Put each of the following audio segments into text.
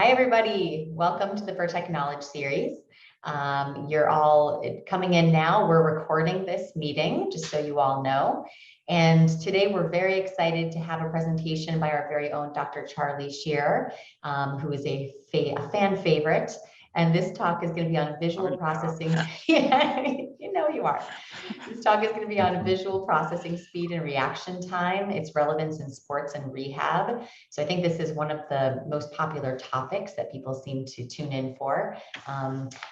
Hi, everybody. Welcome to the Bertec Knowledge Series. You're all coming in now. We're recording this meeting, just so you all know. And today we're very excited to have a presentation by our very own Dr. Charlie Shearer, who is a fan favorite. And this talk is going to be on visual processing. Yeah, you know you are. This talk is going to be on visual processing speed and reaction time, its relevance in sports and rehab. So I think this is one of the most popular topics that people seem to tune in for.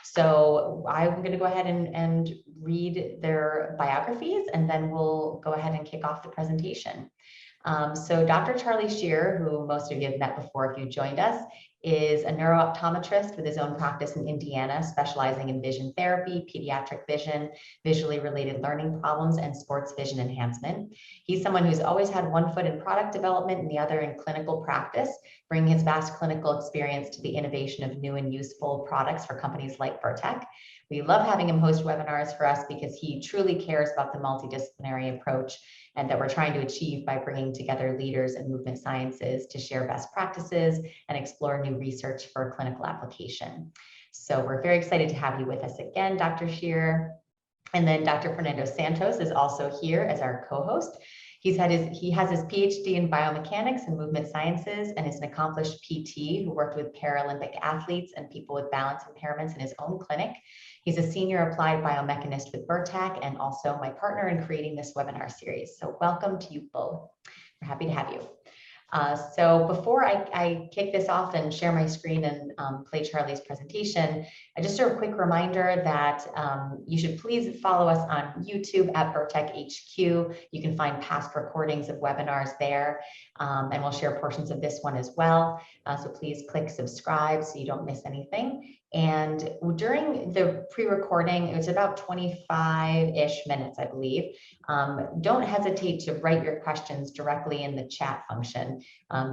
So I'm going to go ahead and read their biographies, and then we'll go ahead and kick off the presentation. So Dr. Charlie Shearer, who most of you have met before if you joined us, is a neurooptometrist with his own practice in Indiana, specializing in vision therapy, pediatric vision, visually related learning problems, and sports vision enhancement. He's someone who's always had one foot in product development and the other in clinical practice, bringing his vast clinical experience to the innovation of new and useful products for companies like Bertec. We love having him host webinars for us because he truly cares about the multidisciplinary approach and that we're trying to achieve by bringing together leaders in movement sciences to share best practices and explore new research for clinical application. So we're very excited to have you with us again, Dr. Shearer. And then Dr. Fernando Santos is also here as our co-host. He has his PhD in biomechanics and movement sciences and is an accomplished PT who worked with Paralympic athletes and people with balance impairments in his own clinic. He's a senior applied biomechanist with Bertec and also my partner in creating this webinar series. So welcome to you both. We're happy to have you. So before I kick this off and share my screen and play Charlie's presentation, just a quick reminder that you should please follow us on YouTube at Bertec HQ. You can find past recordings of webinars there, and we'll share portions of this one as well. So please click subscribe so you don't miss anything. And during the pre-recording, it was about 25-ish minutes, I believe. Don't hesitate to write your questions directly in the chat function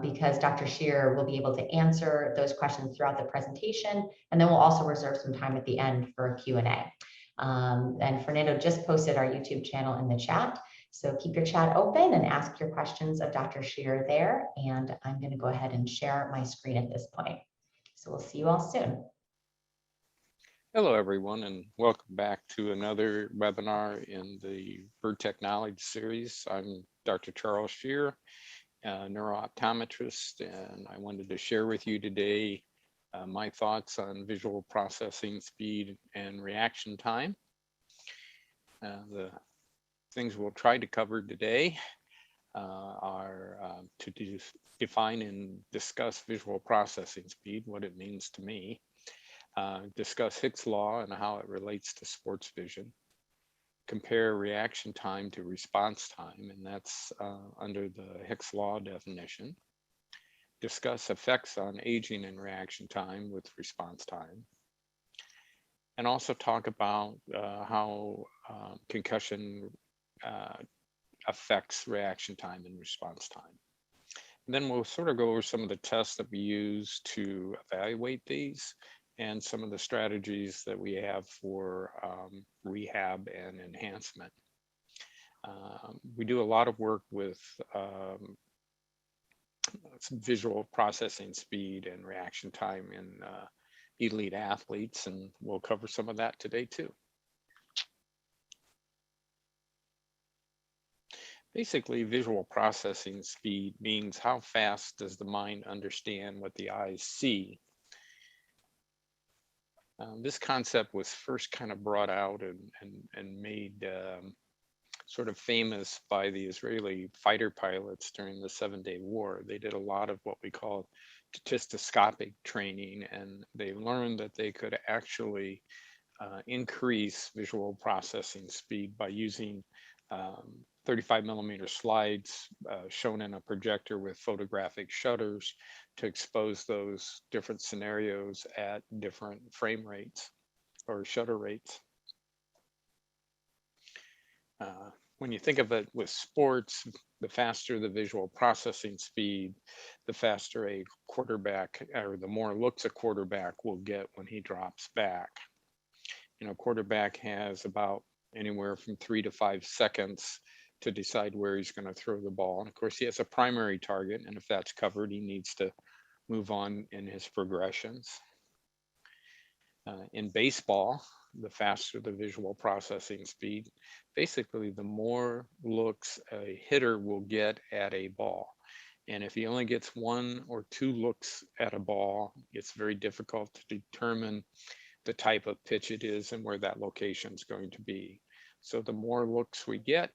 because Dr. Shearer will be able to answer those questions throughout the presentation. And then we'll also reserve some time at the end for a Q&A. And Fernando just posted our YouTube channel in the chat. So keep your chat open and ask your questions of Dr. Shearer there. And I'm going to go ahead and share my screen at this point. So we'll see you all soon. Hello, everyone, and welcome back to another webinar in the Bertec Knowledge Series. I'm Dr. Charles Shearer, a neurooptometrist, and I wanted to share with you today my thoughts on visual processing speed and reaction time. The things we'll try to cover today are to define and discuss visual processing speed, what it means to me. Discuss Hicks law and how it relates to sports vision, compare reaction time to response time, and that's under the Hicks law definition, discuss effects on aging and reaction time with response time, and also talk about how concussion affects reaction time and response time. And then we'll sort of go over some of the tests that we use to evaluate these and some of the strategies that we have for rehab and enhancement. We do a lot of work with visual processing speed and reaction time in elite athletes, and we'll cover some of that today too. Basically, visual processing speed means how fast does the mind understand what the eyes see. This concept was first kind of brought out and made sort of famous by the Israeli fighter pilots during the 7-Day War. They did a lot of what we call statistoscopic training, and they learned that they could actually increase visual processing speed by using 35mm slides shown in a projector with photographic shutters to expose those different scenarios at different frame rates or shutter rates. When you think of it with sports, the faster the visual processing speed, the faster a quarterback, or the more looks a quarterback will get when he drops back. You know, quarterback has about anywhere from 3 to 5 seconds to decide where he's going to throw the ball. And of course, he has a primary target, and if that's covered, he needs to move on in his progressions. In baseball, the faster the visual processing speed, basically the more looks a hitter will get at a ball. And if he only gets 1 or 2 looks at a ball, it's very difficult to determine the type of pitch it is and where that location is going to be. So the more looks we get,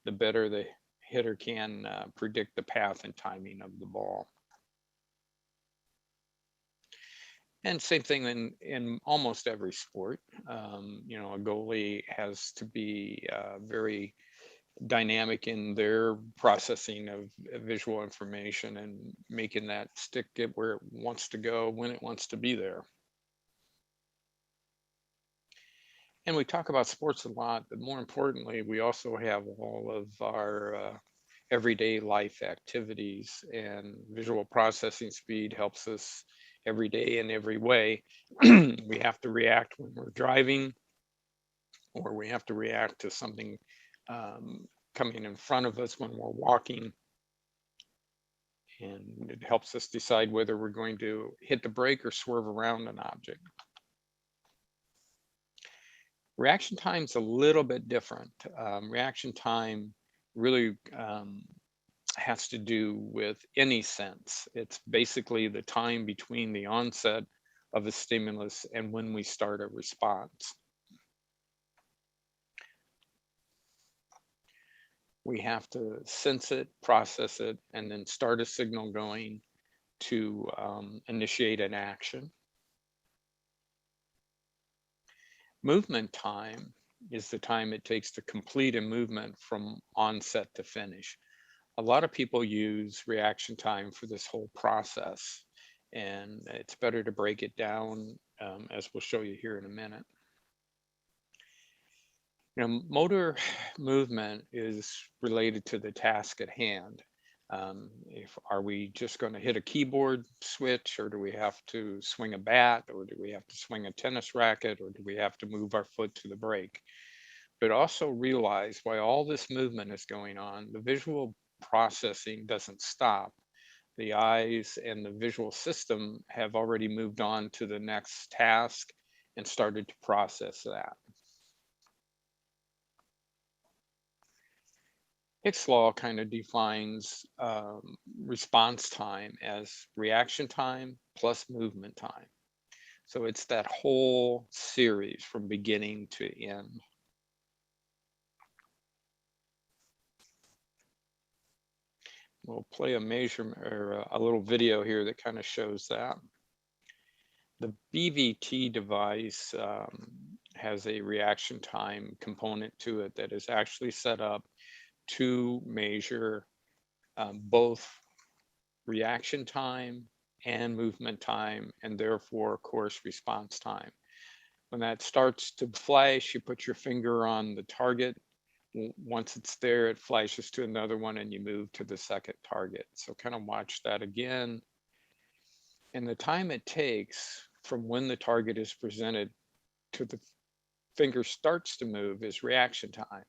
the better the hitter can predict the path and timing of the ball. And same thing in almost every sport. You know, a goalie has to be very dynamic in their processing of visual information and making that stick get where it wants to go when it wants to be there. And we talk about sports a lot, but more importantly, we also have all of our everyday life activities, and visual processing speed helps us every day in every way. We have to react when we're driving, or we have to react to something coming in front of us when we're walking. And it helps us decide whether we're going to hit the brake or swerve around an object. Reaction time is a little bit different. Reaction time really has to do with any sense. It's basically the time between the onset of a stimulus and when we start a response. We have to sense it, process it, and then start a signal going to initiate an action. Movement time is the time it takes to complete a movement from onset to finish. A lot of people use reaction time for this whole process, and it's better to break it down as we'll show you here in a minute. You know, motor movement is related to the task at hand. Are we just going to hit a keyboard switch, or do we have to swing a bat, or do we have to swing a tennis racket, or do we have to move our foot to the brake? But also realize while all this movement is going on, the visual processing doesn't stop. The eyes and the visual system have already moved on to the next task and started to process that. Hicks law kind of defines response time as reaction time plus movement time. So it's that whole series from beginning to end. We'll play a measurement or a little video here that kind of shows that. The BVT device has a reaction time component to it that is actually set up to measure both reaction time and movement time, and therefore, of course, response time. When that starts to flash, you put your finger on the target. Once it's there, it flashes to another one and you move to the second target. So kind of watch that again. And the time it takes from when the target is presented to the finger starts to move is reaction time.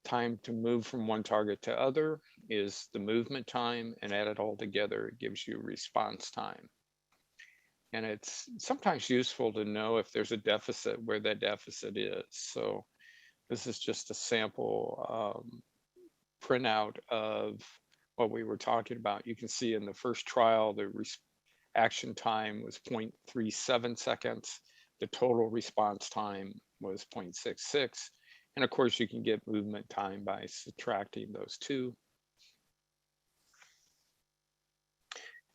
Time to move from one target to other is the movement time, and add it all together, it gives you response time. And it's sometimes useful to know if there's a deficit, where that deficit is. So this is just a sample printout of what we were talking about. You can see in the first trial, the reaction time was 0.37 seconds. The total response time was 0.66. And of course, you can get movement time by subtracting those two.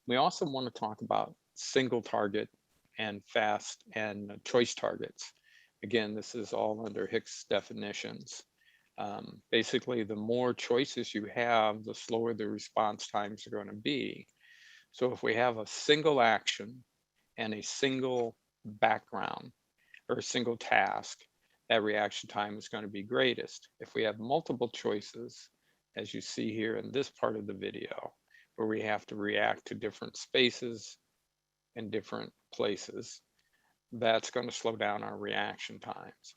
We also want to talk about single target and fast and choice targets. Again, this is all under Hicks definitions. Basically, the more choices you have, the slower the response times are going to be. So if we have a single action and a single background or a single task, that reaction time is going to be greatest. If we have multiple choices, as you see here in this part of the video, where we have to react to different spaces and different places, that's going to slow down our reaction times.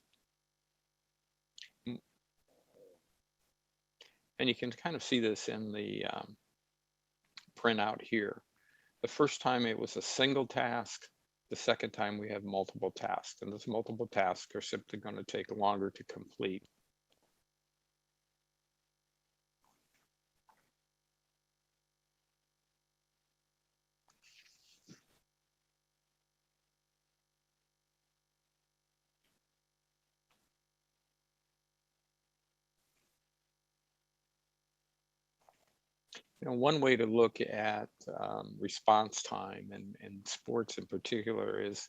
And you can kind of see this in the printout here. The first time it was a single task. The second time we have multiple tasks, and those multiple tasks are simply going to take longer to complete. One way to look at response time and sports in particular is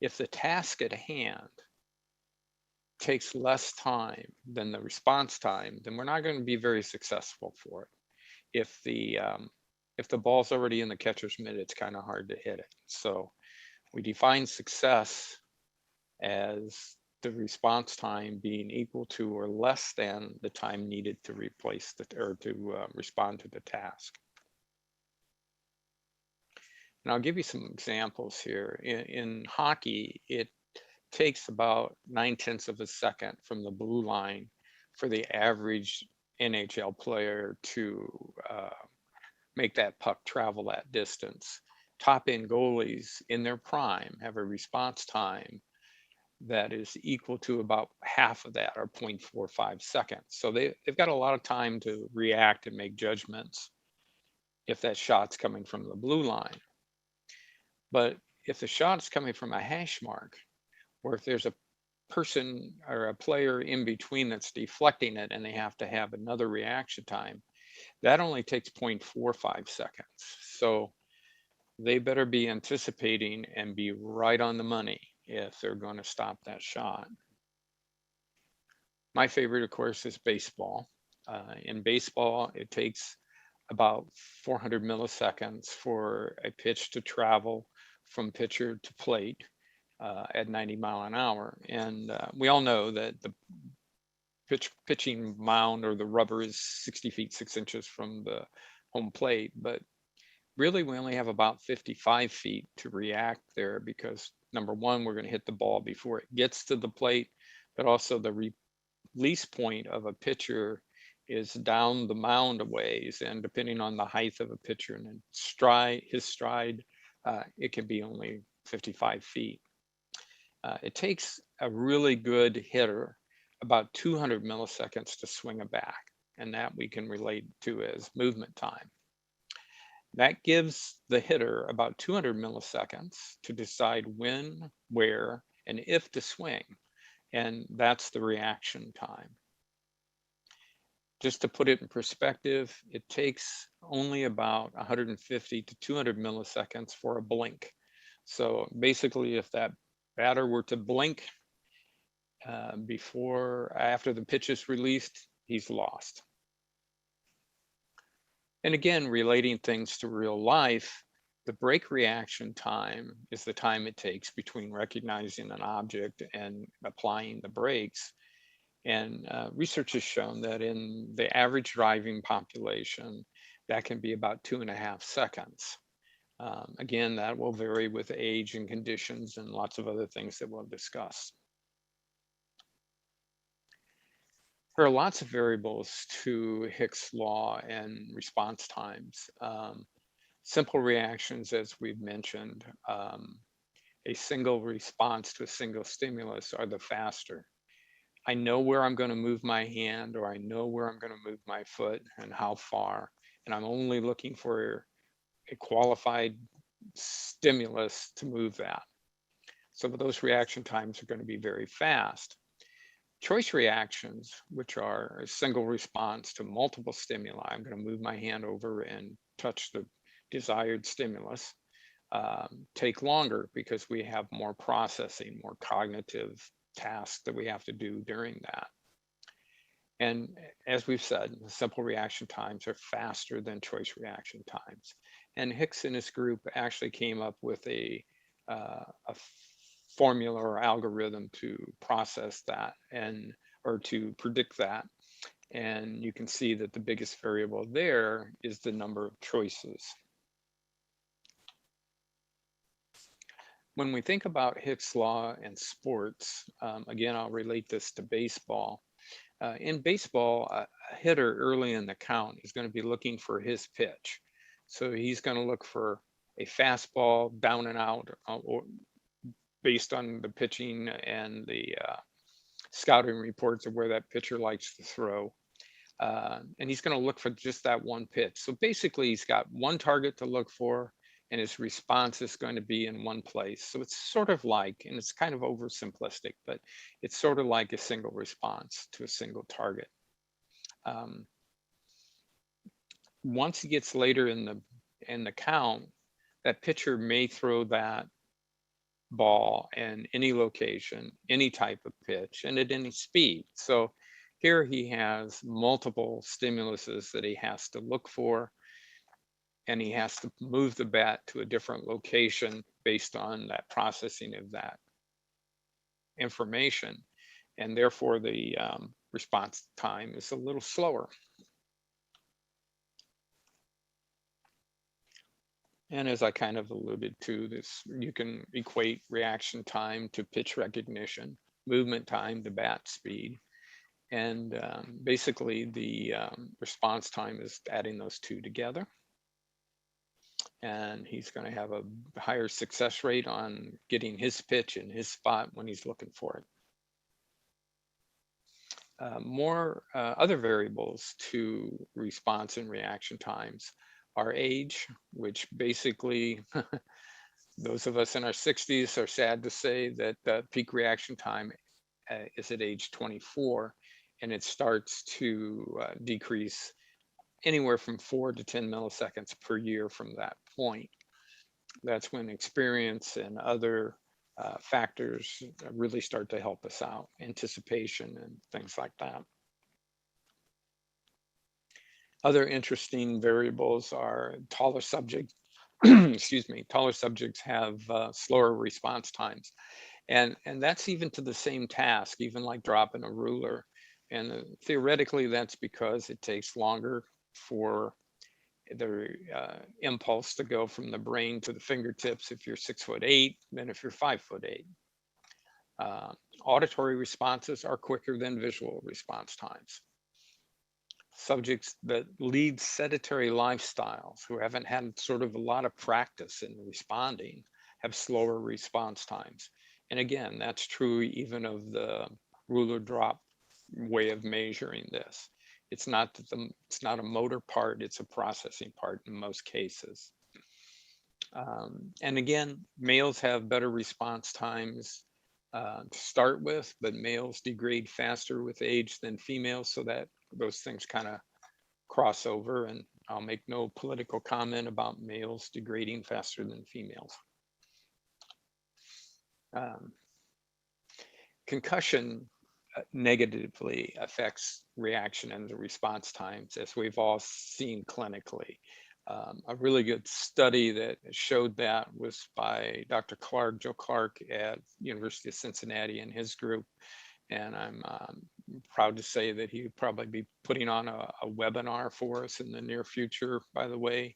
if the task at hand takes less time than the response time, then we're not going to be very successful for it. If the ball's already in the catcher's mitt, it's kind of hard to hit it. So we define success as the response time being equal to or less than the time needed to replace respond to the task. And I'll give you some examples here. In hockey, it takes about 9/10 of a second from the blue line for the average NHL player to make that puck travel that distance. Top end goalies in their prime have a response time that is equal to about half of that, or 0.45 seconds. So they've got a lot of time to react and make judgments if that shot's coming from the blue line. But if the shot's coming from a hash mark, or if there's a person or a player in between that's deflecting it and they have to have another reaction time, that only takes 0.45 seconds. So they better be anticipating and be right on the money if they're going to stop that shot. My favorite, of course, is baseball. In baseball, it takes about 400 milliseconds for a pitch to travel from pitcher to plate at 90 mile an hour. And we all know that the pitching mound or the rubber is 60 feet 6 inches from the home plate, but really we only have about 55 feet to react there, because number one, we're going to hit the ball before it gets to the plate, but also the release point of a pitcher is down the mound a ways, and depending on the height of a pitcher and his stride, it can be only 55 feet. It takes a really good hitter about 200 milliseconds to swing a bat, and that we can relate to as movement time. That gives the hitter about 200 milliseconds to decide when, where, and if to swing, and that's the reaction time. Just to put it in perspective, it takes only about 150 to 200 milliseconds for a blink. So basically, if that batter were to blink after the pitch is released, he's lost. And again, relating things to real life, the brake reaction time is the time it takes between recognizing an object and applying the brakes. And research has shown that in the average driving population, that can be about 2.5 seconds. Again, that will vary with age and conditions and lots of other things that we'll discuss. There are lots of variables to Hicks' law and response times. Simple reactions, as we've mentioned, a single response to a single stimulus are the faster. I know where I'm going to move my hand, or I know where I'm going to move my foot and how far, and I'm only looking for a qualified stimulus to move that. So those reaction times are going to be very fast. Choice reactions, which are a single response to multiple stimuli, I'm going to move my hand over and touch the desired stimulus, take longer because we have more processing, more cognitive tasks that we have to do during that. And as we've said, the simple reaction times are faster than choice reaction times. And Hicks and his group actually came up with a formula or algorithm to process that or to predict that. And you can see that the biggest variable there is the number of choices. When we think about Hicks' law and sports, again, I'll relate this to baseball. In baseball, a hitter early in the count is going to be looking for his pitch. So he's going to look for a fastball down and out, or based on the pitching and the scouting reports of where that pitcher likes to throw. And he's going to look for just that one pitch. So basically, he's got one target to look for, and his response is going to be in one place. So it's sort of like, and it's kind of oversimplistic, but it's sort of like a single response to a single target. Once he gets later in the count, that pitcher may throw that ball in any location, any type of pitch, and at any speed. So here he has multiple stimuluses that he has to look for, and he has to move the bat to a different location based on that processing of that information. And therefore the response time is a little slower. And as I kind of alluded to this, you can equate reaction time to pitch recognition, movement time to bat speed. And basically the response time is adding those two together. And he's going to have a higher success rate on getting his pitch in his spot when he's looking for it. More other variables to response and reaction times are age, which basically those of us in our 60s are sad to say that peak reaction time is at age 24, and it starts to decrease anywhere from 4 to 10 milliseconds per year from that point. That's when experience and other factors really start to help us out, anticipation and things like that. Other interesting variables are taller subjects, excuse me, taller subjects have slower response times. And that's even to the same task, even like dropping a ruler. And theoretically, that's because it takes longer for the impulse to go from the brain to the fingertips if you're 6'8" than if you're 5'8". Auditory responses are quicker than visual response times. Subjects that lead sedentary lifestyles, who haven't had sort of a lot of practice in responding, have slower response times. And again, that's true even of the ruler drop way of measuring this. It's not a motor part, it's a processing part in most cases. And again, males have better response times to start with, but males degrade faster with age than females, so that those things kind of cross over. And I'll make no political comment about males degrading faster than females. Concussion negatively affects reaction and the response times, as we've all seen clinically. A really good study that showed that was by Dr. Clark, Joe Clark at University of Cincinnati and his group. And I'm proud to say that he would probably be putting on a webinar for us in the near future, by the way.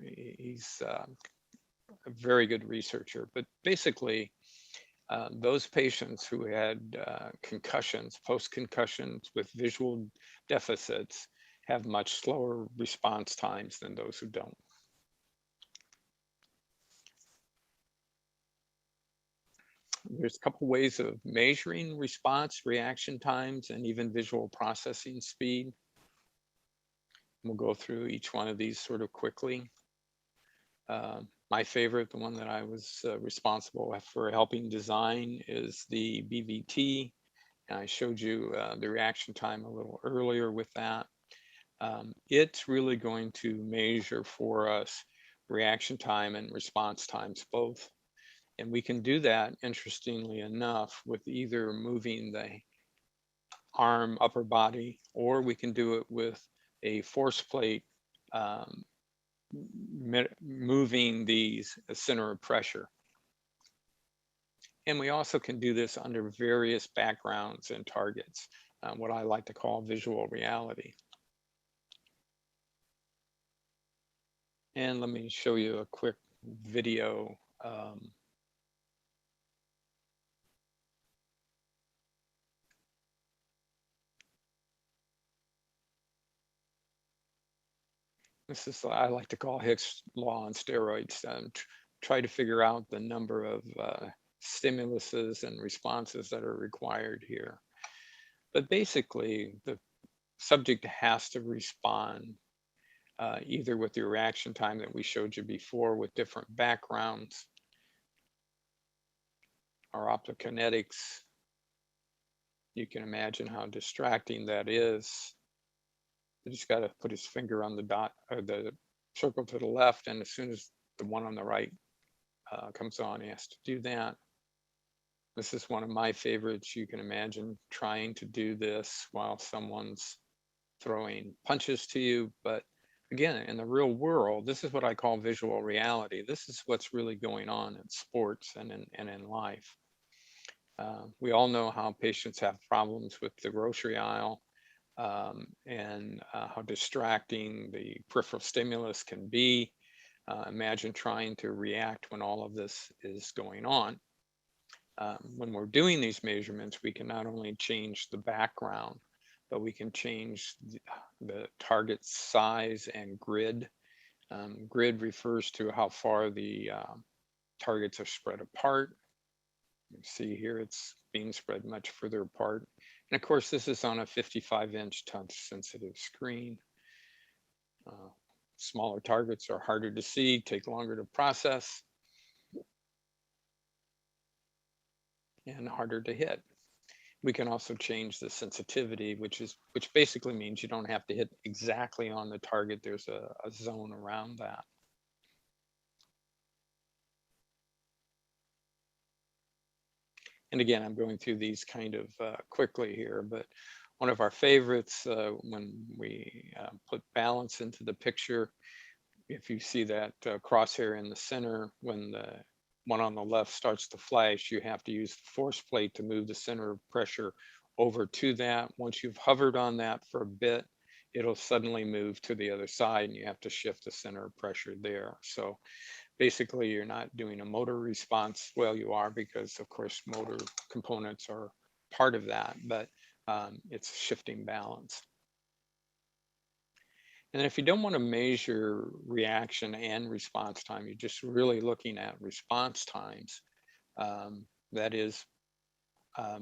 He's a very good researcher. But basically, those patients who had concussions, post-concussions with visual deficits, have much slower response times than those who don't. There's a couple ways of measuring response, reaction times, and even visual processing speed. We'll go through each one of these sort of quickly. My favorite, the one that I was responsible for helping design, is the BVT. And I showed you the reaction time a little earlier with that. It's really going to measure for us reaction time and response times both. And we can do that, interestingly enough, with either moving the arm, upper body, or we can do it with a force plate moving the center of pressure. And we also can do this under various backgrounds and targets, what I like to call visual reality. And let me show you a quick video. This is, I like to call Hicks law on steroids. Try to figure out the number of stimuluses and responses that are required here. But basically, the subject has to respond either with the reaction time that we showed you before with different backgrounds, our optokinetics. You can imagine how distracting that is. He just got to put his finger on the dot or the circle to the left, and as soon as the one on the right comes on, he has to do that. This is one of my favorites. You can imagine trying to do this while someone's throwing punches to you. But again, in the real world, this is what I call visual reality. This is what's really going on in sports and in life. We all know how patients have problems with the grocery aisle and how distracting the peripheral stimulus can be. Imagine trying to react when all of this is going on. When we're doing these measurements, we can not only change the background, but we can change the target size and grid. Grid refers to how far the targets are spread apart. You see here it's being spread much further apart. And of course, this is on a 55-inch touch-sensitive screen. Smaller targets are harder to see, take longer to process, and harder to hit. We can also change the sensitivity, which basically means you don't have to hit exactly on the target. There's a zone around that. And again, I'm going through these kind of quickly here, but one of our favorites when we put balance into the picture, if you see that crosshair in the center, when the one on the left starts to flash, you have to use the force plate to move the center of pressure over to that. Once you've hovered on that for a bit, it'll suddenly move to the other side and you have to shift the center of pressure there. So basically you're not doing a motor response. Well, you are, because of course motor components are part of that, but it's shifting balance. And if you don't want to measure reaction and response time, you're just really looking at response times. That is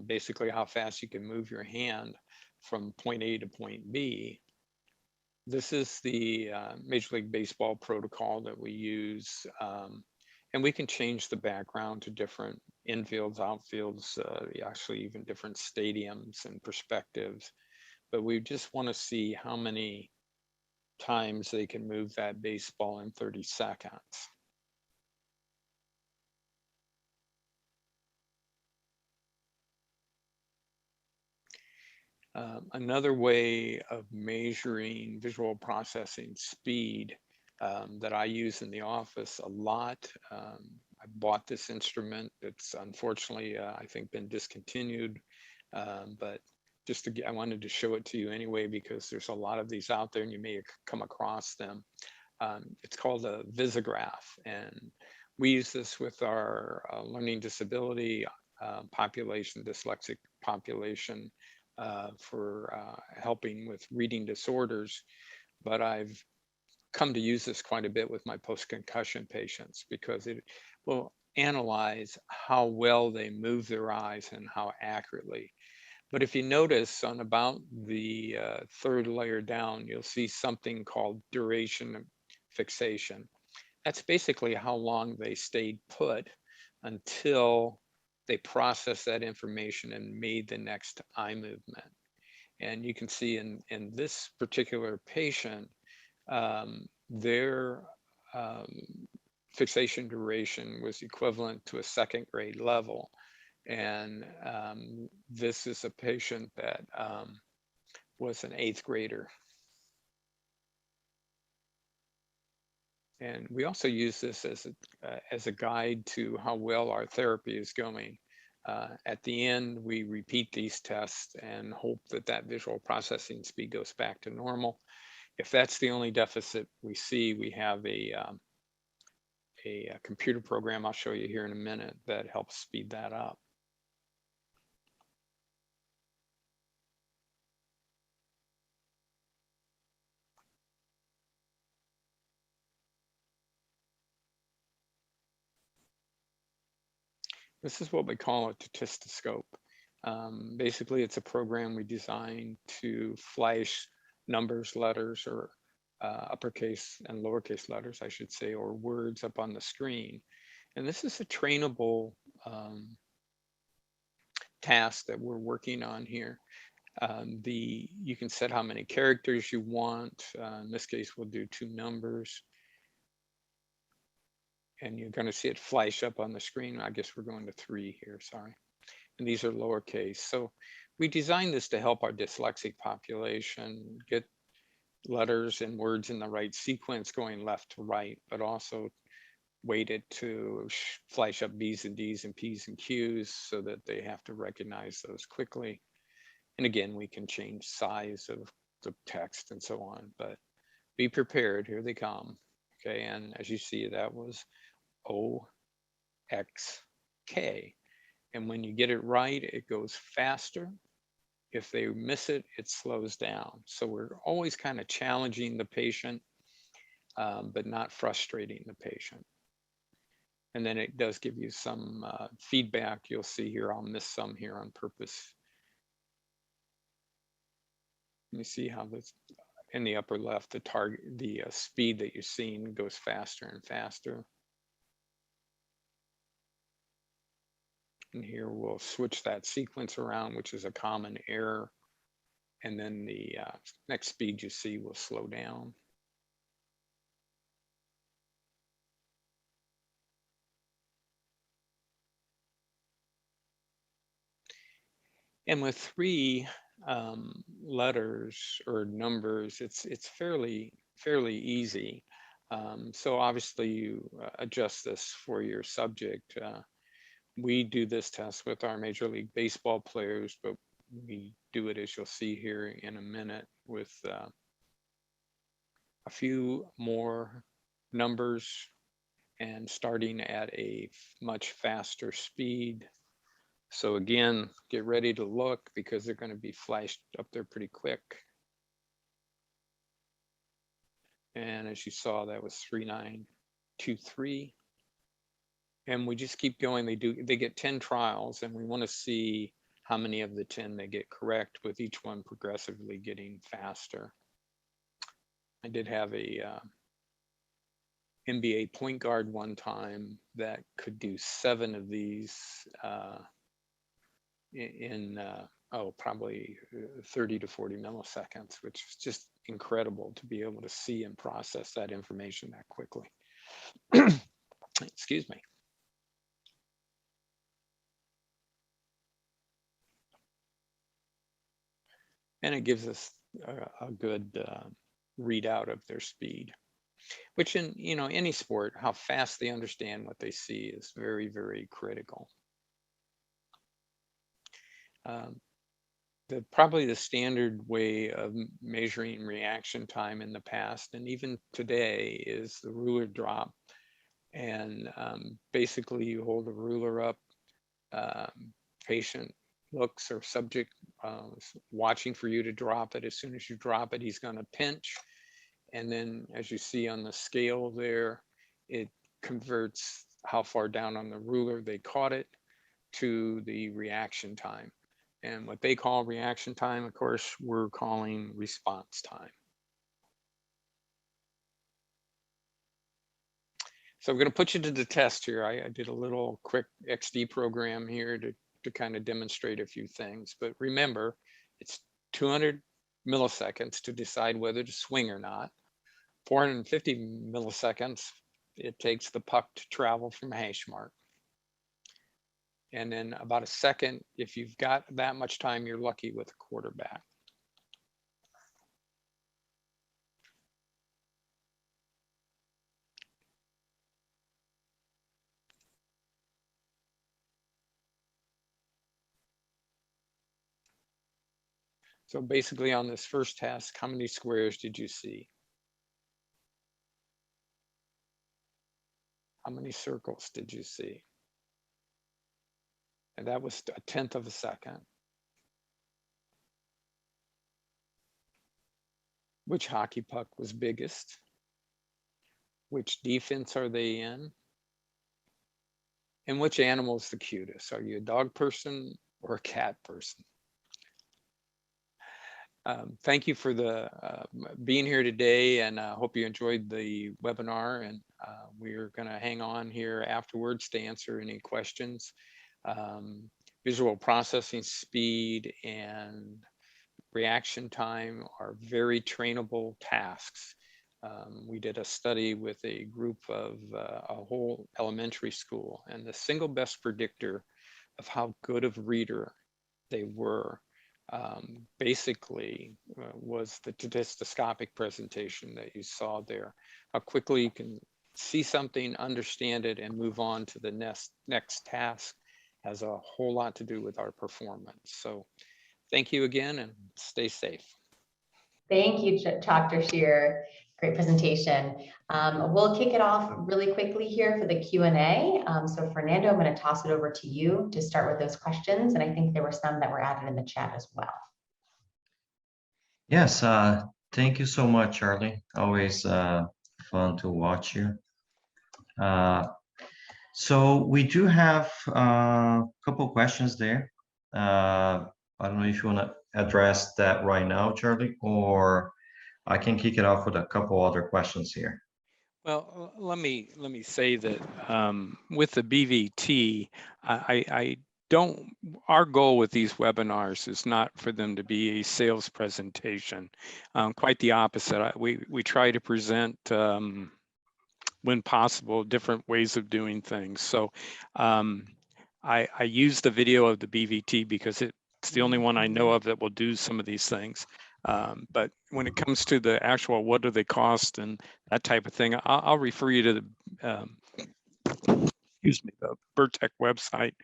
basically how fast you can move your hand from point A to point B. This is the Major League Baseball protocol that we use. And we can change the background to different infields, outfields, actually even different stadiums and perspectives. But we just want to see how many times they can move that baseball in 30 seconds. Another way of measuring visual processing speed that I use in the office a lot. I bought this instrument. It's unfortunately, I think, been discontinued, but just to I wanted to show it to you anyway, because there's a lot of these out there and you may come across them. It's called a visograph, and we use this with our learning disability population, dyslexic population, for helping with reading disorders. But I've come to use this quite a bit with my post-concussion patients because it will analyze how well they move their eyes and how accurately. But if you notice on about the third layer down, you'll see something called duration fixation. That's basically how long they stayed put until they processed that information and made the next eye movement. And you can see in this particular patient, their fixation duration was equivalent to a second grade level. And this is a patient that was an 8th grader. And we also use this as a guide to how well our therapy is going. At the end, we repeat these tests and hope that that visual processing speed goes back to normal. If that's the only deficit we see, we have a computer program I'll show you here in a minute that helps speed that up. This is what we call a stethoscope. Basically, it's a program we designed to flash numbers, letters, or uppercase and lowercase letters, I should say, or words up on the screen. And this is a trainable task that we're working on here. You can set how many characters you want. In this case, we'll do 2 numbers. And you're going to see it flash up on the screen. I guess we're going to 3 here, sorry. And these are lowercase. So we designed this to help our dyslexic population get letters and words in the right sequence going left to right, but also weighted to flash up B's and D's and P's and Q's so that they have to recognize those quickly. And again, we can change size of the text and so on, but be prepared, here they come. Okay, and as you see, that was O, X, K. And when you get it right, it goes faster. If they miss it, it slows down. So we're always kind of challenging the patient, but not frustrating the patient. And then it does give you some feedback. You'll see here, I'll miss some here on purpose. Let me see how this, in the upper left, the target, the speed that you're seeing goes faster and faster. And here we'll switch that sequence around, which is a common error. And then the next speed you see will slow down. And with 3 letters or numbers, it's fairly easy. So obviously you adjust this for your subject. We do this test with our Major League Baseball players, but we do it, as you'll see here in a minute, with a few more numbers and starting at a much faster speed. So again, get ready to look because they're going to be flashed up there pretty quick. And as you saw, that was 3923. And we just keep going. They get 10 trials, and we want to see how many of the 10 they get correct, with each one progressively getting faster. I did have a NBA point guard one time that could do 7 of these in probably 30 to 40 milliseconds, which is just incredible to be able to see and process that information that quickly. Excuse me. And it gives us a good readout of their speed, which in any sport, how fast they understand what they see is very, very critical. Probably the standard way of measuring reaction time in the past and even today is the ruler drop. And basically you hold the ruler up, patient looks or subject watching for you to drop it. As soon as you drop it, he's going to pinch. And then as you see on the scale there, it converts how far down on the ruler they caught it to the reaction time. And what they call reaction time, of course, we're calling response time. So I'm going to put you to the test here. I did a little quick XD program here to kind of demonstrate a few things. But remember, it's 200 milliseconds to decide whether to swing or not. 450 milliseconds, it takes the puck to travel from hash mark. And then about a second, if you've got that much time, you're lucky with a quarterback. So basically on this first task, how many squares did you see? How many circles did you see? And that was 1/10 of a second. Which hockey puck was biggest? Which defense are they in? And which animal is the cutest? Are you a dog person or a cat person? Thank you for being here today, and I hope you enjoyed the webinar, and we're going to hang on here afterwards to answer any questions. Visual processing speed and reaction time are very trainable tasks. We did a study with a group of a whole elementary school, and the single best predictor of how good of reader they were basically was the stethoscopic presentation that you saw there. How quickly you can see something, understand it, and move on to the next task has a whole lot to do with our performance. So thank you again, and stay safe. Thank you, Dr. Shearer. Great presentation. We'll kick it off really quickly here for the Q&A. So Fernando, I'm going to toss it over to you to start with those questions. And I think there were some that were added in the chat as well. Yes, thank you so much, Charlie. Always fun to watch you. So we do have a couple questions there. I don't know if you want to address that right now, Charlie, or I can kick it off with a couple other questions here. Well, let me say that with the BVT, I don't. Our goal with these webinars is not for them to be a sales presentation. Quite the opposite. We try to present, when possible, different ways of doing things. So I use the video of the BVT because it's the only one I know of that will do some of these things. But when it comes to the actual, what do they cost and that type of thing, I'll refer you to the, excuse me, the Bertec website.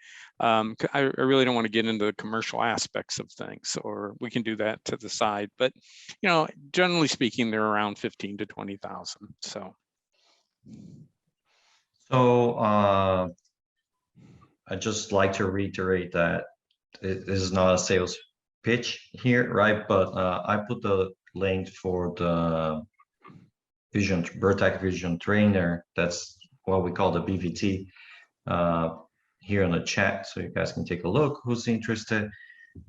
I really don't want to get into the commercial aspects of things, or we can do that to the side. But, you know, generally speaking, they're around 15 to 20,000. So I'd just like to reiterate that it is not a sales pitch here, right? But I put the link for the Bertec Vision Trainer. That's what we call the BVT here in the chat, so you guys can take a look who's interested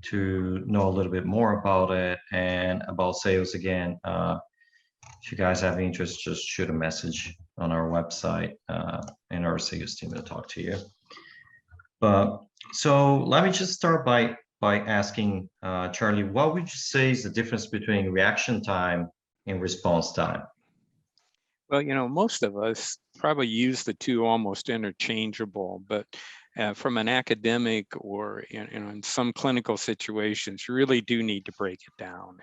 to know a little bit more about it and about sales. Again, if you guys have interest, just shoot a message on our website and our sales team will talk to you. But so let me just start by asking Charlie, what would you say is the difference between reaction time and response time? Well, you know, most of us probably use the two almost interchangeable, but from an academic or in some clinical situations, you really do need to break it down.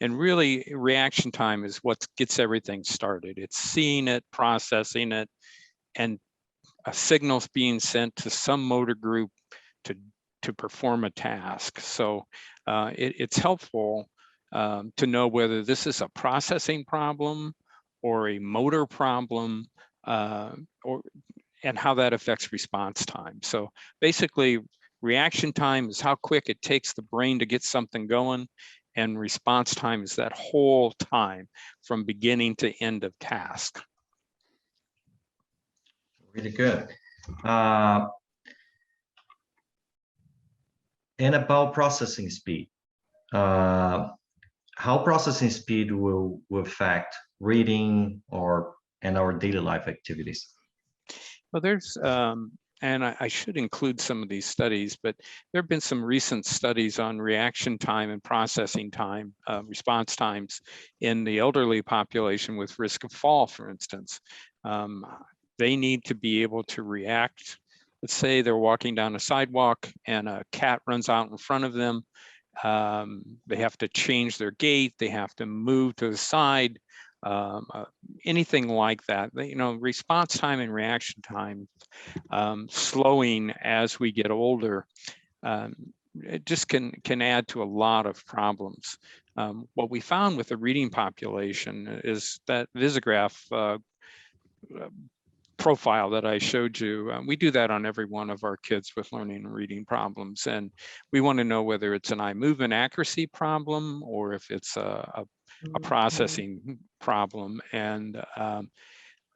And really, reaction time is what gets everything started. It's seeing it, processing it, and a signal's being sent to some motor group to perform a task. So it's helpful to know whether this is a processing problem or a motor problem, and how that affects response time. So basically, reaction time is how quick it takes the brain to get something going, and response time is that whole time from beginning to end of task. Really good. And about processing speed, how processing speed will affect reading and our daily life activities? Well, there's, and I should include some of these studies, but there have been some recent studies on reaction time and processing time, response times in the elderly population with risk of fall, for instance. They need to be able to react. Let's say they're walking down a sidewalk and a cat runs out in front of them. They have to change their gait. They have to move to the side. Anything like that. You know, response time and reaction time slowing as we get older, it just can add to a lot of problems. What we found with the reading population is that Visograph profile that I showed you, we do that on every one of our kids with learning and reading problems, and we want to know whether it's an eye movement accuracy problem or if it's a processing problem. And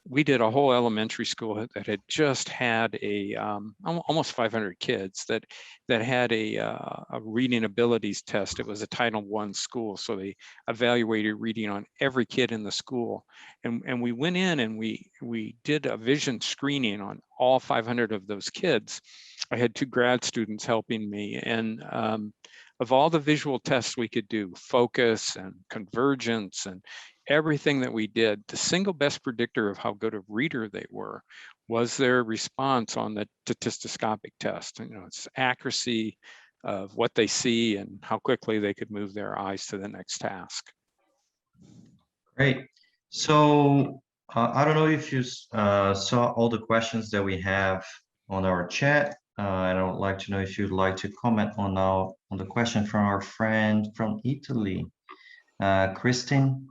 we did a whole elementary school that had just had a almost 500 kids that had a reading abilities test. It was a Title I school, so they evaluated reading on every kid in the school. And we went in and we did a vision screening on all 500 of those kids. I had 2 grad students helping me, and of all the visual tests we could do, focus and convergence and everything that we did, the single best predictor of how good a reader they were was their response on the statistoscopic test. You know, it's accuracy of what they see and how quickly they could move their eyes to the next task. Great. So I don't know if you saw all the questions that we have on our chat. And I would like to know if you'd like to comment on the question from our friend from Italy, Christine.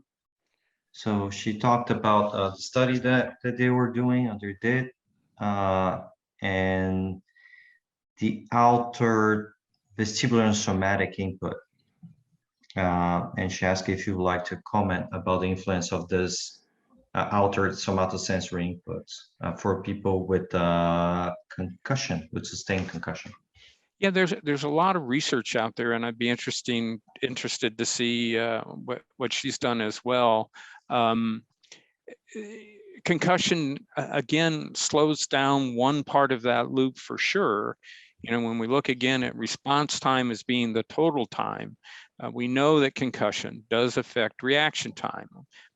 So she talked about the study that they were doing and they did, and the altered vestibular and somatic input. And she asked if you'd like to comment about the influence of this altered somatosensory inputs for people with concussion, with sustained concussion. Yeah, there's a lot of research out there, and I'd be interested to see what she's done as well. Concussion again slows down one part of that loop for sure. You know, when we look again at response time as being the total time, we know that concussion does affect reaction time,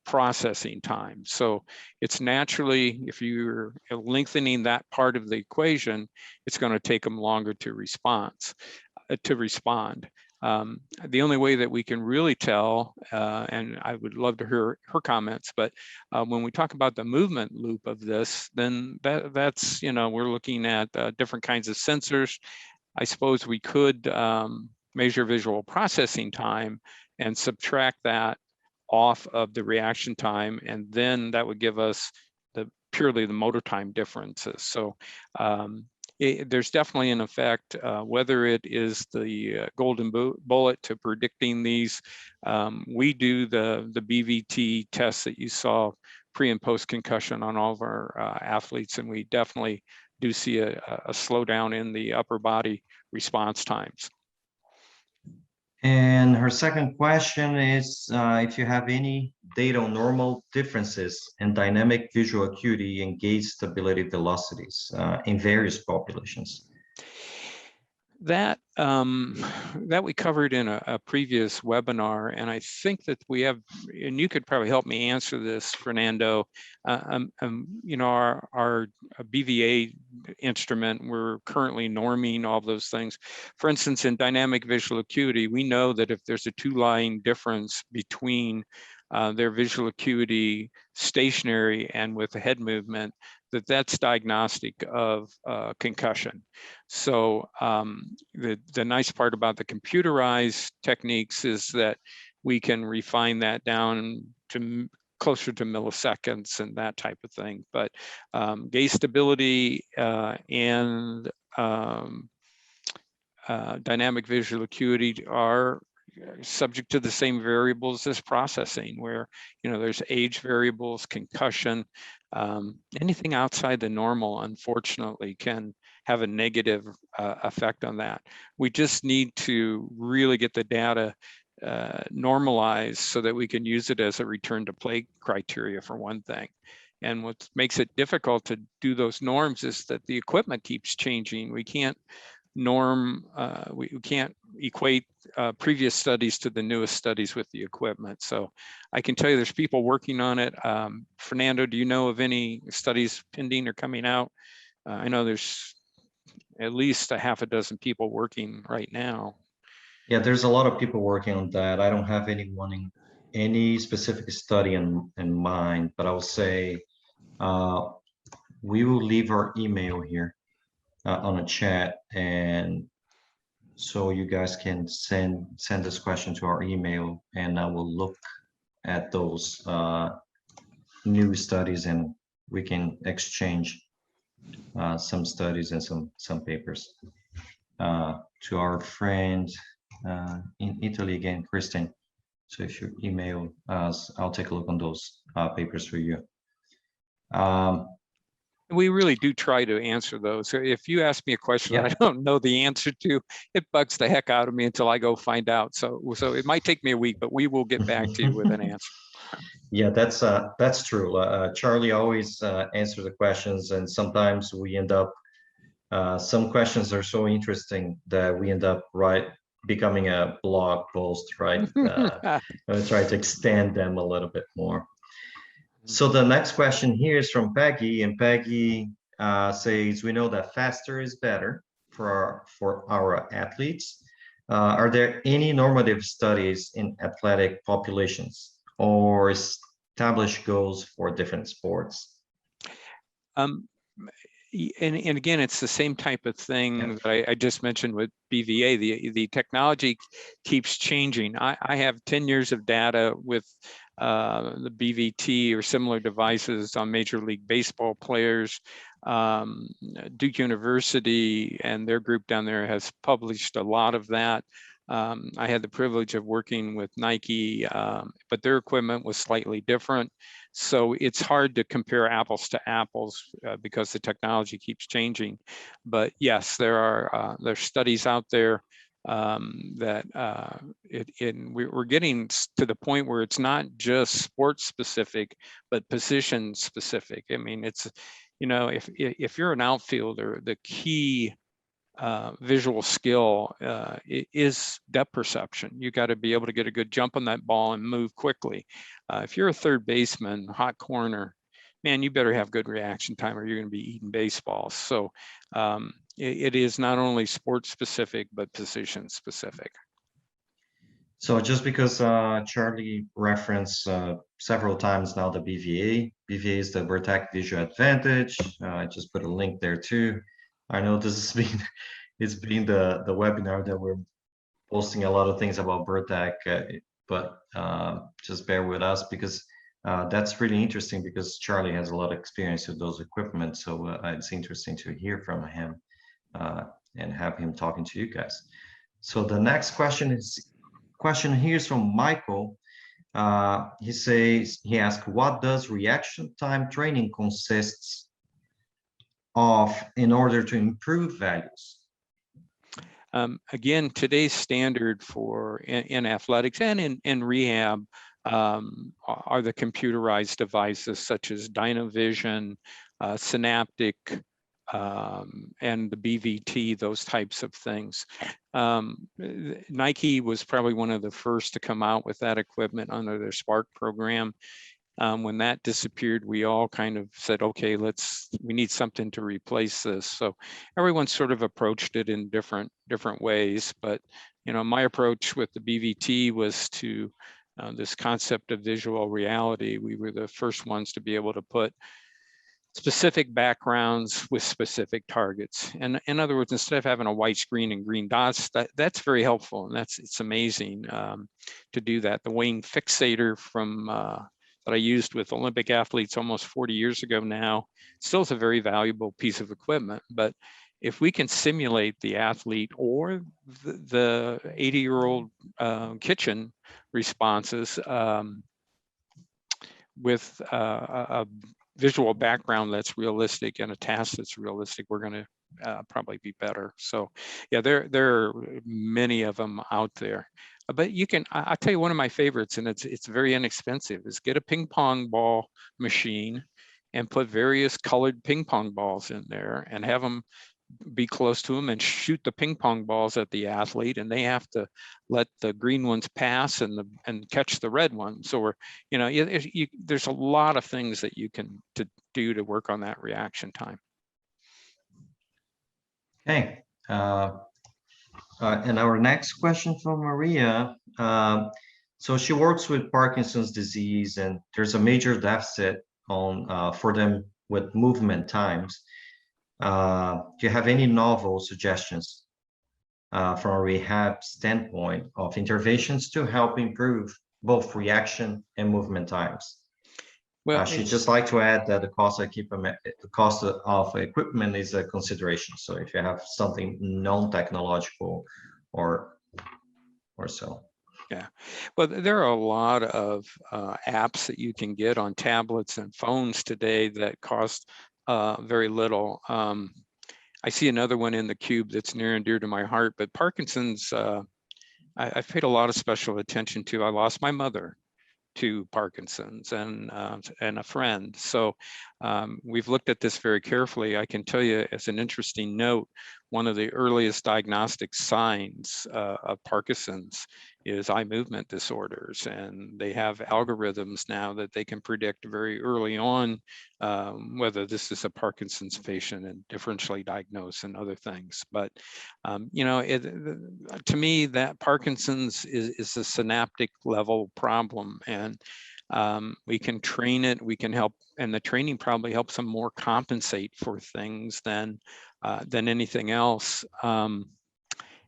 processing time. So it's naturally, if you're lengthening that part of the equation, it's going to take them longer to respond. The only way that we can really tell, and I would love to hear her comments, but when we talk about the movement loop of this, then that's, you know, we're looking at different kinds of sensors. I suppose we could measure visual processing time and subtract that off of the reaction time, and then that would give us purely the motor time differences. So there's definitely an effect, whether it is the golden bullet to predicting these. We do the BVT tests that you saw pre and post concussion on all of our athletes, and we definitely do see a slowdown in the upper body response times. And her second question is if you have any data on normal differences in dynamic visual acuity and gait stability velocities in various populations. That we covered in a previous webinar, and I think that we have, and you could probably help me answer this, Fernando. You know, our BVA instrument, we're currently norming all those things. For instance, in dynamic visual acuity, we know that if there's a 2-line difference between their visual acuity stationary and with the head movement, that's diagnostic of concussion. So the nice part about the computerized techniques is that we can refine that down to closer to milliseconds and that type of thing. But gait stability and dynamic visual acuity are subject to the same variables as processing, where, you know, there's age variables, concussion, anything outside the normal, unfortunately, can have a negative effect on that. We just need to really get the data normalized so that we can use it as a return to play criteria, for one thing. And what makes it difficult to do those norms is that the equipment keeps changing. We can't norm, we can't equate previous studies to the newest studies with the equipment. So I can tell you there's people working on it. Fernando, do you know of any studies pending or coming out? I know there's at least a half a dozen people working right now. Yeah, there's a lot of people working on that. I don't have anyone in any specific study in mind, but I will say we will leave our email here on a chat, and so you guys can send this question to our email, and I will look at those new studies, and we can exchange some studies and some papers. To our friend in Italy again, Kristen. So if you email us, I'll take a look on those papers for you. We really do try to answer those. So if you ask me a question Yeah. that I don't know the answer to, it bugs the heck out of me until I go find out. So it might take me a week, but we will get back to you with an answer. Yeah, that's true. Charlie always answers the questions, and sometimes we end up some questions are so interesting that we end up becoming a blog post, right? I try to extend them a little bit more. So the next question here is from Peggy, and Peggy says, we know that faster is better for our athletes. Are there any normative studies in athletic populations or established goals for different sports? And again, it's the same type of thing that I just mentioned with BVA. The technology keeps changing. I have 10 years of data with the BVT or similar devices on Major League Baseball players. Duke University and their group down there has published a lot of that. I had the privilege of working with Nike, but their equipment was slightly different. So it's hard to compare apples to apples because the technology keeps changing. But yes, there's studies out there that we're getting to the point where it's not just sports specific, but position specific. I mean, it's, you know, if you're an outfielder, the key visual skill is depth perception. You got to be able to get a good jump on that ball and move quickly. If you're a third baseman, hot corner, man, you better have good reaction time or you're going to be eating baseballs. So it is not only sport specific, but position specific. So just because Charlie referenced several times now the BVA is the Bertec Visual Advantage. I just put a link there too. I know this has been, it's been the webinar that we're posting a lot of things about Bertec, but just bear with us because that's really interesting because Charlie has a lot of experience with those equipment. So it's interesting to hear from him and have him talking to you guys. So the next question here is from Michael. He asks, what does reaction time training consists of in order to improve values? Again, today's standard for in athletics and in rehab are the computerized devices such as Dynavision, Synaptic, and the BVT, those types of things. Nike was probably one of the first to come out with that equipment under their Spark program. When that disappeared, we all kind of said, okay, we need something to replace this. So everyone sort of approached it in different ways. But, you know, my approach with the BVT was to this concept of visual reality. We were the first ones to be able to put specific backgrounds with specific targets. And in other words, instead of having a white screen and green dots, that's very helpful. And it's amazing to do that. The Wayne fixator from that I used with Olympic athletes almost 40 years ago now, still is a very valuable piece of equipment. But if we can simulate the athlete or the 80-year-old kitchen responses with a visual background that's realistic and a task that's realistic, we're going to probably be better. So yeah, there are many of them out there. But you can, I'll tell you one of my favorites, and it's very inexpensive, is get a ping pong ball machine and put various colored ping pong balls in there and have them be close to them and shoot the ping pong balls at the athlete, and they have to let the green ones pass and catch the red one. So we're, you know, there's a lot of things that you can do to work on that reaction time. Okay. And our next question from Maria. So she works with Parkinson's disease, and there's a major deficit on for them with movement times. Do you have any novel suggestions from a rehab standpoint of interventions to help improve both reaction and movement times? Well, she'd just like to add that the cost of equipment is a consideration. So if you have something non-technological or so. Yeah, well, there are a lot of apps that you can get on tablets and phones today that cost very little. I see another one in the cube that's near and dear to my heart, but Parkinson's, I've paid a lot of special attention to. I lost my mother to Parkinson's and a friend. So we've looked at this very carefully. I can tell you as an interesting note, one of the earliest diagnostic signs of Parkinson's is eye movement disorders. And they have algorithms now that they can predict very early on whether this is a Parkinson's patient and differentially diagnose and other things. But, you know, to me, that Parkinson's is a synaptic level problem. And we can train it, we can help, and the training probably helps them more compensate for things than anything else.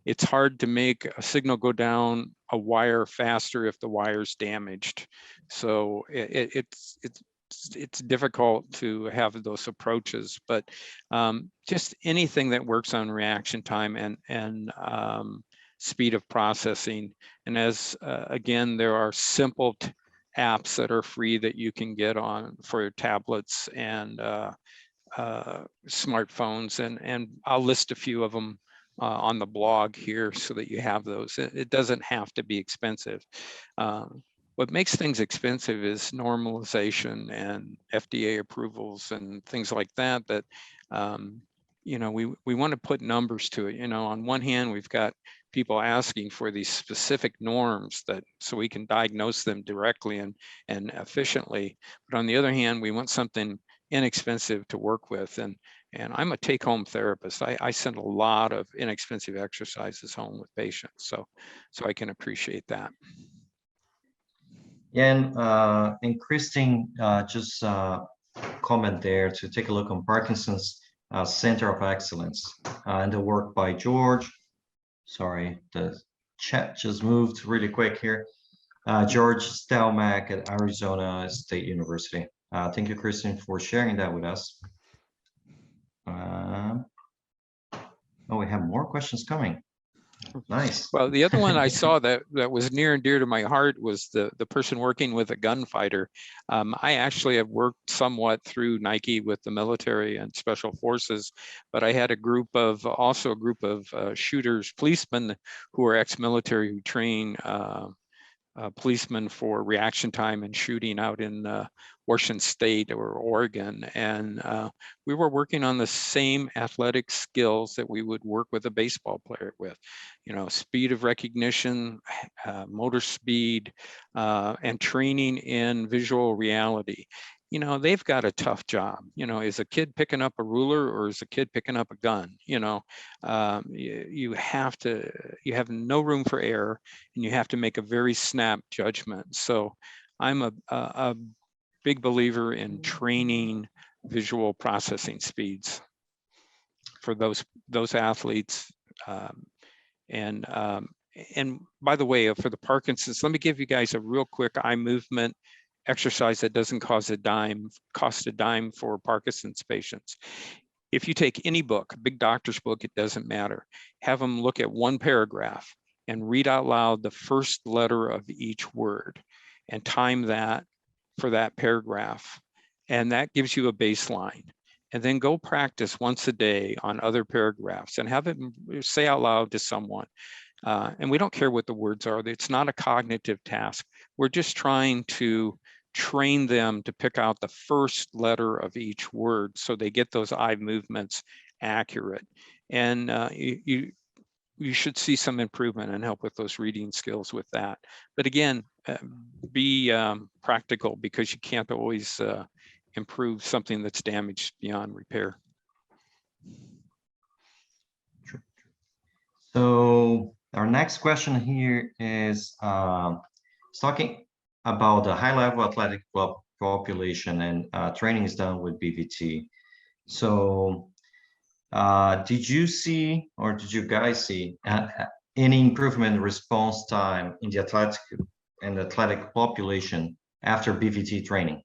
It's hard to make a signal go down a wire faster if the wire's damaged. So it's difficult to have those approaches, but just anything that works on reaction time and speed of processing. And as again, there are simple apps that are free that you can get on for your tablets and smartphones, and I'll list a few of them on the blog here so that you have those. It doesn't have to be expensive. What makes things expensive is normalization and FDA approvals and things like that, that you know, we want to put numbers to it. You know, on one hand, we've got people asking for these specific norms that so we can diagnose them directly and efficiently. But on the other hand, we want something inexpensive to work with. And I'm a take-home therapist. I send a lot of inexpensive exercises home with patients, so I can appreciate that. Yeah, and Christine, just comment there to take a look on Parkinson's Center of Excellence and the work by George. Sorry, the chat just moved really quick here. George Stelmach at Arizona State University. Thank you, Christine, for sharing that with us. Oh, we have more questions coming. Nice. Well, the other one I saw that was near and dear to my heart was the person working with a gunfighter. I actually have worked somewhat through Nike with the military and special forces, but I had also a group of shooters, policemen who are ex-military who train policemen for reaction time and shooting out in Washington State or Oregon. And we were working on the same athletic skills that we would work with a baseball player with, you know, speed of recognition, motor speed, and training in visual reality. You know, they've got a tough job. You know, is a kid picking up a ruler or is a kid picking up a gun? You know, you have no room for error, and you have to make a very snap judgment. So I'm a big believer in training visual processing speeds for those athletes. And by the way, for the Parkinson's, let me give you guys a real quick eye movement exercise that doesn't cost a dime for Parkinson's patients. If you take any book, a big doctor's book, it doesn't matter. Have them look at one paragraph and read out loud the first letter of each word and time that for that paragraph. And that gives you a baseline. And then go practice once a day on other paragraphs and have it say out loud to someone. And we don't care what the words are. It's not a cognitive task. We're just trying to train them to pick out the first letter of each word so they get those eye movements accurate. And you should see some improvement and help with those reading skills with that. But again, be practical, because you can't always improve something that's damaged beyond repair. So our next question here is talking about the high-level athletic population, and training is done with BVT. So did you see, or did you guys see any improvement in response time in the athletic population after BVT training?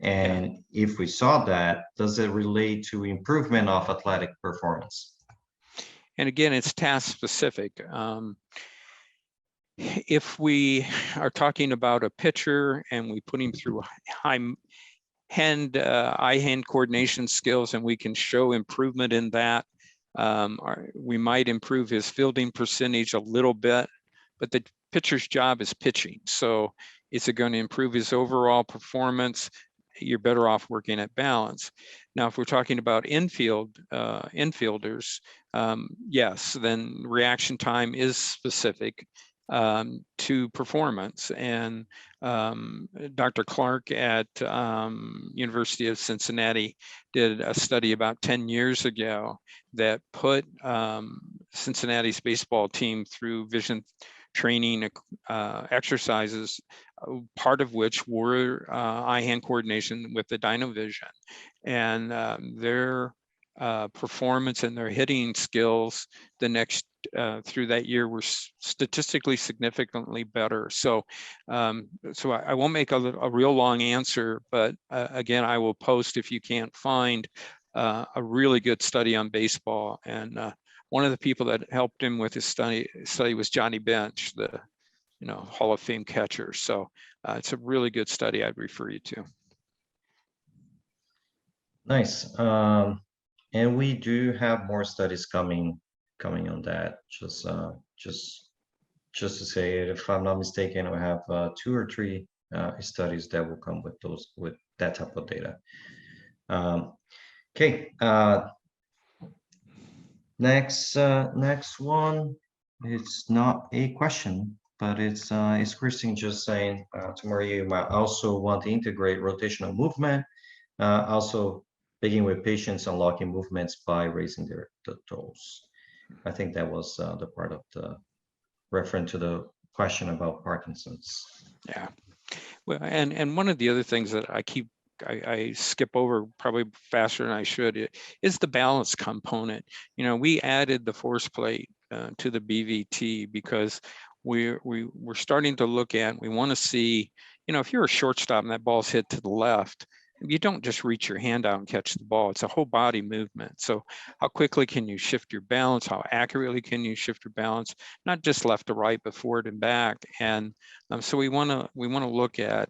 And if we saw that, does it relate to improvement of athletic performance? And again, it's task specific. if we are talking about a pitcher and we put him through eye-hand coordination skills and we can show improvement in that, we might improve his fielding percentage a little bit, but the pitcher's job is pitching. So is it going to improve his overall performance? You're better off working at balance. Now, if we're talking about infielders, yes, then reaction time is specific to performance. And Dr. Clark at University of Cincinnati did a study about 10 years ago that put Cincinnati's baseball team through vision training exercises, part of which were eye-hand coordination with the dynovision. And their performance and their hitting skills the next through that year were statistically significantly better. So I won't make a real long answer, but again, I will post if you can't find a really good study on baseball. And one of the people that helped him with his study was Johnny Bench, the Hall of Fame catcher. So it's a really good study I'd refer you to. Nice. And we do have more studies coming on that. Just to say it, if I'm not mistaken, we have 2 or 3 studies that will come with that type of data. Okay. Next one. It's not a question, but it's Christine just saying tomorrow you might also want to integrate rotational movement. Also begin with patients unlocking movements by raising the toes. I think that was the part of the reference to the question about Parkinson's. Yeah, well, and one of the other things that I skip over probably faster than I should is the balance component. We added the force plate to the BVT because we're starting to look at, we want to see, if you're a shortstop and that ball's hit to the left, you don't just reach your hand out and catch the ball. It's a whole body movement. So how quickly can you shift your balance? How accurately can you shift your balance? Not just left to right, but forward and back. And so we want to look at,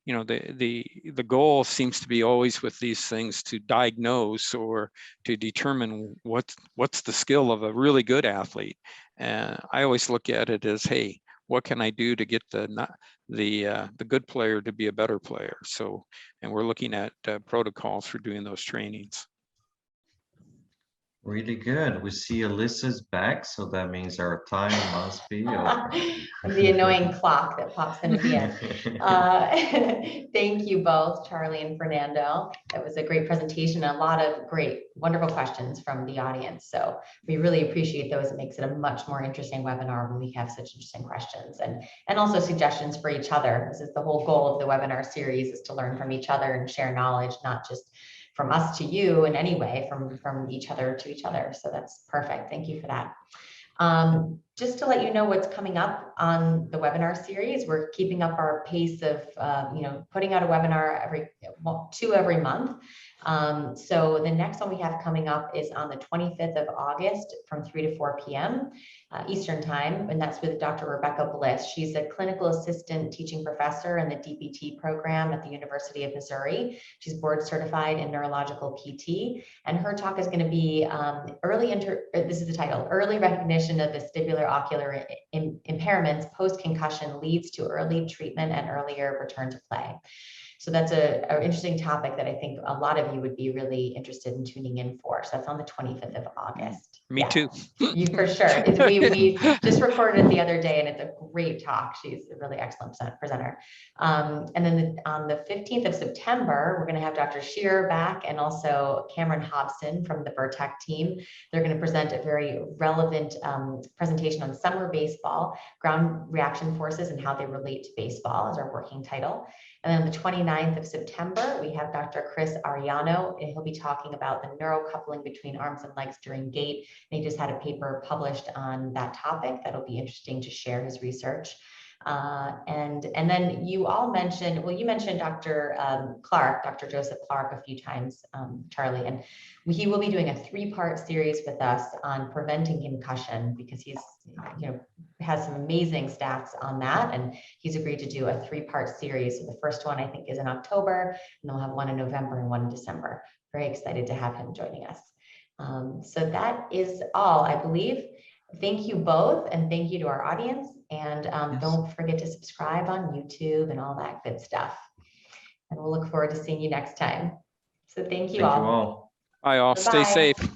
the goal seems to be always with these things to diagnose or to determine what's the skill of a really good athlete. And I always look at it as, hey, what can I do to get the good player to be a better player? So, and we're looking at protocols for doing those trainings. Really good. We see Alyssa's back, so that means our time must be over. The annoying clock that pops in at the end. Thank you both, Charlie and Fernando. That was a great presentation, a lot of great, wonderful questions from the audience. So we really appreciate those. It makes it a much more interesting webinar when we have such interesting questions and also suggestions for each other. This is the whole goal of the webinar series, is to learn from each other and share knowledge, not just from us to you in any way, from each other to each other. So that's perfect. Thank you for that. Just to let you know what's coming up on the webinar series, we're keeping up our pace of putting out a webinar two every month. So the next one we have coming up is on the 25th of August from 3 to 4 p.m. Eastern time, and that's with Dr. Rebecca Bliss. She's a clinical assistant teaching professor in the DPT program at the University of Missouri. She's board certified in neurological PT, and her talk is going to be this is the title, Early Recognition of Vestibular Ocular Impairments Post-Concussion Leads to Early Treatment and Earlier Return to Play. So that's an interesting topic that I think a lot of you would be really interested in tuning in for. So that's on the 25th of August. Me too. You for sure. We just recorded it the other day, and it's a great talk. She's a really excellent presenter. And then on the 15th of September, we're going to have Dr. Shearer back, and also Cameron Hobson from the Bertec team. They're going to present a very relevant presentation on summer baseball, ground reaction forces, and how they relate to baseball as our working title. And then on the 29th of September, we have Dr. Chris Ariano, and he'll be talking about the neurocoupling between arms and legs during gait. And he just had a paper published on that topic that'll be interesting to share his research. And then you all mentioned, well, you mentioned Dr. Clark, Dr. Joseph Clark a few times, Charlie, and he will be doing a 3-part series with us on preventing concussion because he's, has some amazing stats on that. And he's agreed to do a 3-part series. So the first one I think is in October, and then we'll have one in November and one in December. Very excited to have him joining us. So that is all, I believe. Thank you both, and thank you to our audience. And don't forget to subscribe on YouTube and all that good stuff. And we'll look forward to seeing you next time. So thank you all. Thank you all. Bye all. Stay Bye-bye. safe.